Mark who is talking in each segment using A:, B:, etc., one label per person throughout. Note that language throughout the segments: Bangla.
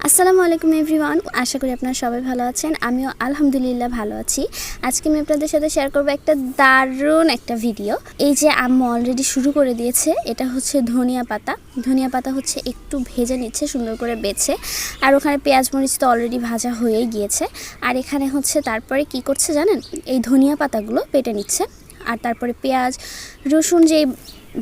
A: আসসালামু আলাইকুম এভরিওয়ান, আশা করি আপনারা সবাই ভালো আছেন। আমিও আলহামদুলিল্লাহ ভালো আছি। আজকে আমি আপনাদের সাথে শেয়ার করব একটা দারুণ একটা ভিডিও। এই যে আম্মু অলরেডি শুরু করে দিয়েছে, এটা হচ্ছে ধনিয়া পাতা। ধনিয়া পাতা হচ্ছে একটু ভেজে নিচ্ছে সুন্দর করে বেছে, আর ওখানে পেঁয়াজ মরিচ তো অলরেডি ভাজা হয়েই গিয়েছে। আর এখানে হচ্ছে তারপরে কি করছে জানেন, এই ধনিয়া পাতাগুলো বেটে নিচ্ছে, আর তারপরে পেঁয়াজ রসুন যে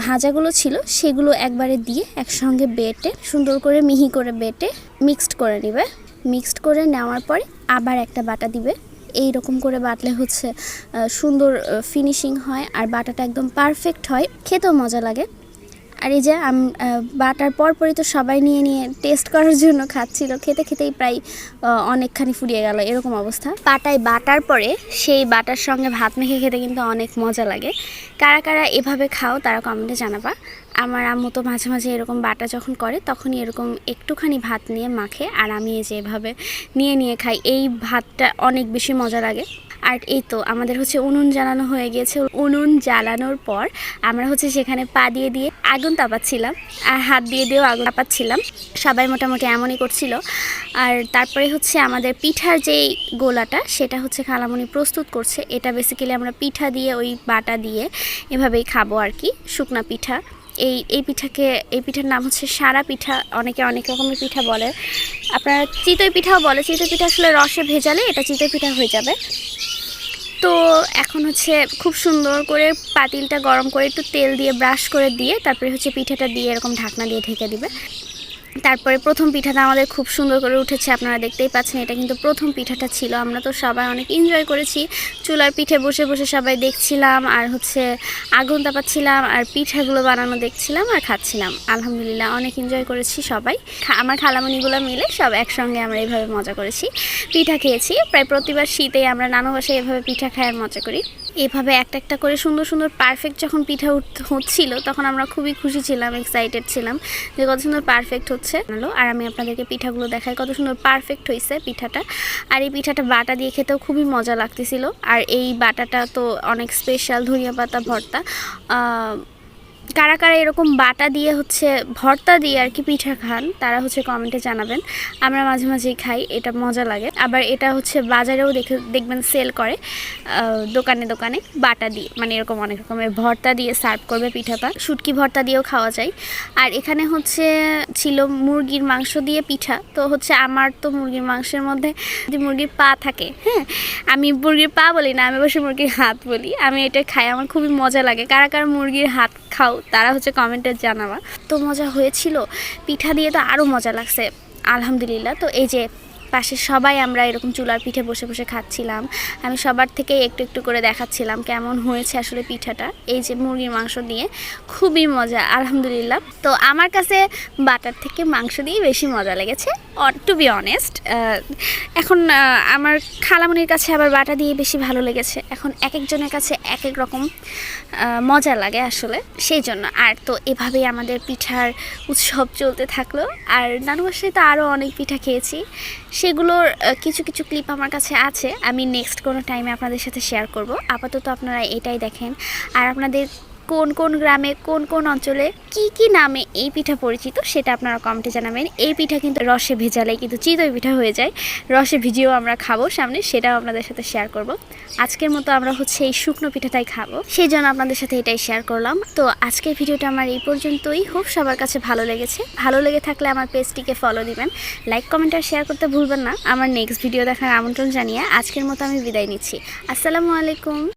A: ভাজাগুলো ছিল সেগুলো একবারে দিয়ে একসঙ্গে বেটে সুন্দর করে মিহি করে বেটে মিক্সড করে নেবে। মিক্সড করে নেওয়ার পরে আবার একটা বাটা দিবে। এই রকম করে বাটলে হচ্ছে সুন্দর ফিনিশিং হয়, আর বাটাটা একদম পারফেক্ট হয়, খেতেও মজা লাগে। আর এই যে বাটার পরপরই তো সবাই নিয়ে নিয়ে টেস্ট করার জন্য খাচ্ছিল, খেতে খেতেই প্রায় অনেকখানি ফুরিয়ে গেল এরকম অবস্থা। পাটায় বাটার পরে সেই বাটার সঙ্গে ভাত মেখে খেতে কিন্তু অনেক মজা লাগে। কারা কারা এভাবে খাও তারা কমেন্টে জানাবা। আমার আম্মু তো মাঝে মাঝে এরকম বাটা যখন করে তখনই এরকম একটুখানি ভাত নিয়ে মাখে, আর আমি এই যে এভাবে নিয়ে নিয়ে খাই। এই ভাতটা অনেক বেশি মজা লাগে। আর এই তো আমাদের হচ্ছে উনুন জ্বালানো হয়ে গিয়েছে। উনুন জ্বালানোর পর আমরা হচ্ছে সেখানে পা দিয়ে দিয়ে আগুন তাপাচ্ছিলাম, আর হাত দিয়ে দিয়েও আগুন তাপাচ্ছিলাম। সবাই মোটামুটি এমনই করছিল। আর তারপরে হচ্ছে আমাদের পিঠার যেই গোলাটা সেটা হচ্ছে খালামণি প্রস্তুত করছে। এটা বেসিক্যালি আমরা পিঠা দিয়ে ওই বাটা দিয়ে এভাবেই খাবো আর কি, শুকনা পিঠা। এই পিঠার নাম হচ্ছে সারা পিঠা। অনেকে অনেক রকমের পিঠা বলে, আপনারা চিতই পিঠাও বলে। চিতই পিঠা আসলে রসে ভেজালে এটা চিতই পিঠা হয়ে যাবে। তো এখন হচ্ছে খুব সুন্দর করে পাতিলটা গরম করে একটু তেল দিয়ে ব্রাশ করে দিয়ে তারপরে হচ্ছে পিঠাটা দিয়ে এরকম ঢাকনা দিয়ে ঢেকে দিবে। তারপরে প্রথম পিঠাটা আমাদের খুব সুন্দর করে উঠেছে, আপনারা দেখতেই পাচ্ছেন। এটা কিন্তু প্রথম পিঠাটা ছিল। আমরা তো সবাই অনেক এনজয় করেছি, চুলার পিঠে বসে বসে সবাই দেখছিলাম, আর হচ্ছে আগুন তাপাচ্ছিলাম, আর পিঠাগুলো বানানো দেখছিলাম আর খাচ্ছিলাম। আলহামদুলিল্লাহ অনেক এনজয় করেছি সবাই। আমার খালামণিগুলো মিলে সব একসঙ্গে আমরা এইভাবে মজা করেছি, পিঠা খেয়েছি। প্রায় প্রতিবার শীতেই আমরা নানু বাসায় এভাবে পিঠা খাওয়ার মজা করি। এভাবে একটা একটা করে সুন্দর সুন্দর পারফেক্ট যখন পিঠা হচ্ছিল তখন আমরা খুবই খুশি ছিলাম, এক্সাইটেড ছিলাম যে কত সুন্দর পারফেক্ট হচ্ছে। আর আমি আপনাদেরকে পিঠাগুলো দেখাই, কত সুন্দর পারফেক্ট হয়েছে পিঠাটা। আর এই পিঠাটা বাটা দিয়ে খেতেও খুবই মজা লাগতেছিল। আর এই বাটাটা তো অনেক স্পেশাল, ধনিয়া পাতা ভর্তা। কারা কারা এরকম বাটা দিয়ে হচ্ছে ভর্তা দিয়ে আর কি পিঠা খান তারা হচ্ছে কমেন্টে জানাবেন। আমরা মাঝে মাঝেই খাই, এটা মজা লাগে। আবার এটা হচ্ছে বাজারেও দেখবেন সেল করে, দোকানে দোকানে বাটা দিয়ে, মানে এরকম অনেক রকমের ভর্তা দিয়ে সার্ভ করবে পিঠাটা। শুটকি ভর্তা দিয়েও খাওয়া যায়। আর এখানে হচ্ছে ছিল মুরগির মাংস দিয়ে পিঠা। তো হচ্ছে আমার তো মুরগির মাংসের মধ্যে যদি মুরগির পা থাকে, হ্যাঁ আমি মুরগির পা বলি না, আমি অবশ্যই মুরগির হাত বলি। আমি এটা খাই, আমার খুবই মজা লাগে। কারা কারা মুরগির হাত খাও তারা হচ্ছে কমেন্টে জানাবা। তো মজা হয়েছিল, পিঠা দিয়ে তো আরও মজা লাগছে আলহামদুলিল্লাহ। তো এই যে পাশে সবাই আমরা এরকম চুলার পিঠে বসে বসে খাচ্ছিলাম। আমি সবার থেকে একটু একটু করে দেখাচ্ছিলাম কেমন হয়েছে আসলে পিঠাটা। এই যে মুরগির মাংস দিয়ে খুবই মজা আলহামদুলিল্লাহ। তো আমার কাছে বাটার থেকে মাংস দিয়ে বেশি মজা লেগেছে, টু বি অনেস্ট। এখন আমার খালামণির কাছে আবার বাটা দিয়ে বেশি ভালো লেগেছে। এখন এক একজনের কাছে এক এক রকম মজা লাগে আসলে, সেই জন্য। আর তো এভাবেই আমাদের পিঠার উৎসব চলতে থাকলো। আর নানু বাসায় তো আরও অনেক পিঠা খেয়েছি, সেগুলোর কিছু কিছু ক্লিপ আমার কাছে আছে, আমি নেক্সট কোনো টাইমে আপনাদের সাথে শেয়ার করব। আপাতত আপনারা এটাই দেখেন। আর আপনাদের কোন কোন গ্রামে কোন কোন অঞ্চলে কি কি নামে এই পিঠা পরিচিত সেটা আপনারা কমেন্টে জানাবেন। এই পিঠা কিন্তু রসে ভেজালে কিন্তু চিতই পিঠা হয়ে যায়। রসে ভিজিয়েও আমরা খাবো সামনে, সেটাও আপনাদের সাথে শেয়ার করব। আজকের মতো আমরা হচ্ছে এই শুকনো পিঠাটাই খাবো, সেই জন্য আপনাদের সাথে এটাই শেয়ার করলাম। তো আজকের ভিডিওটা আমার এই পর্যন্তই। হোপ সবার কাছে ভালো লেগেছে। ভালো লেগে থাকলে আমার পেজটিকে ফলো দিবেন, লাইক কমেন্ট আর শেয়ার করতে ভুলবেন না। আমার নেক্সট ভিডিও দেখার আমন্ত্রণ জানিয়ে আজকের মতো আমি বিদায় নিচ্ছি। আসসালামু আলাইকুম।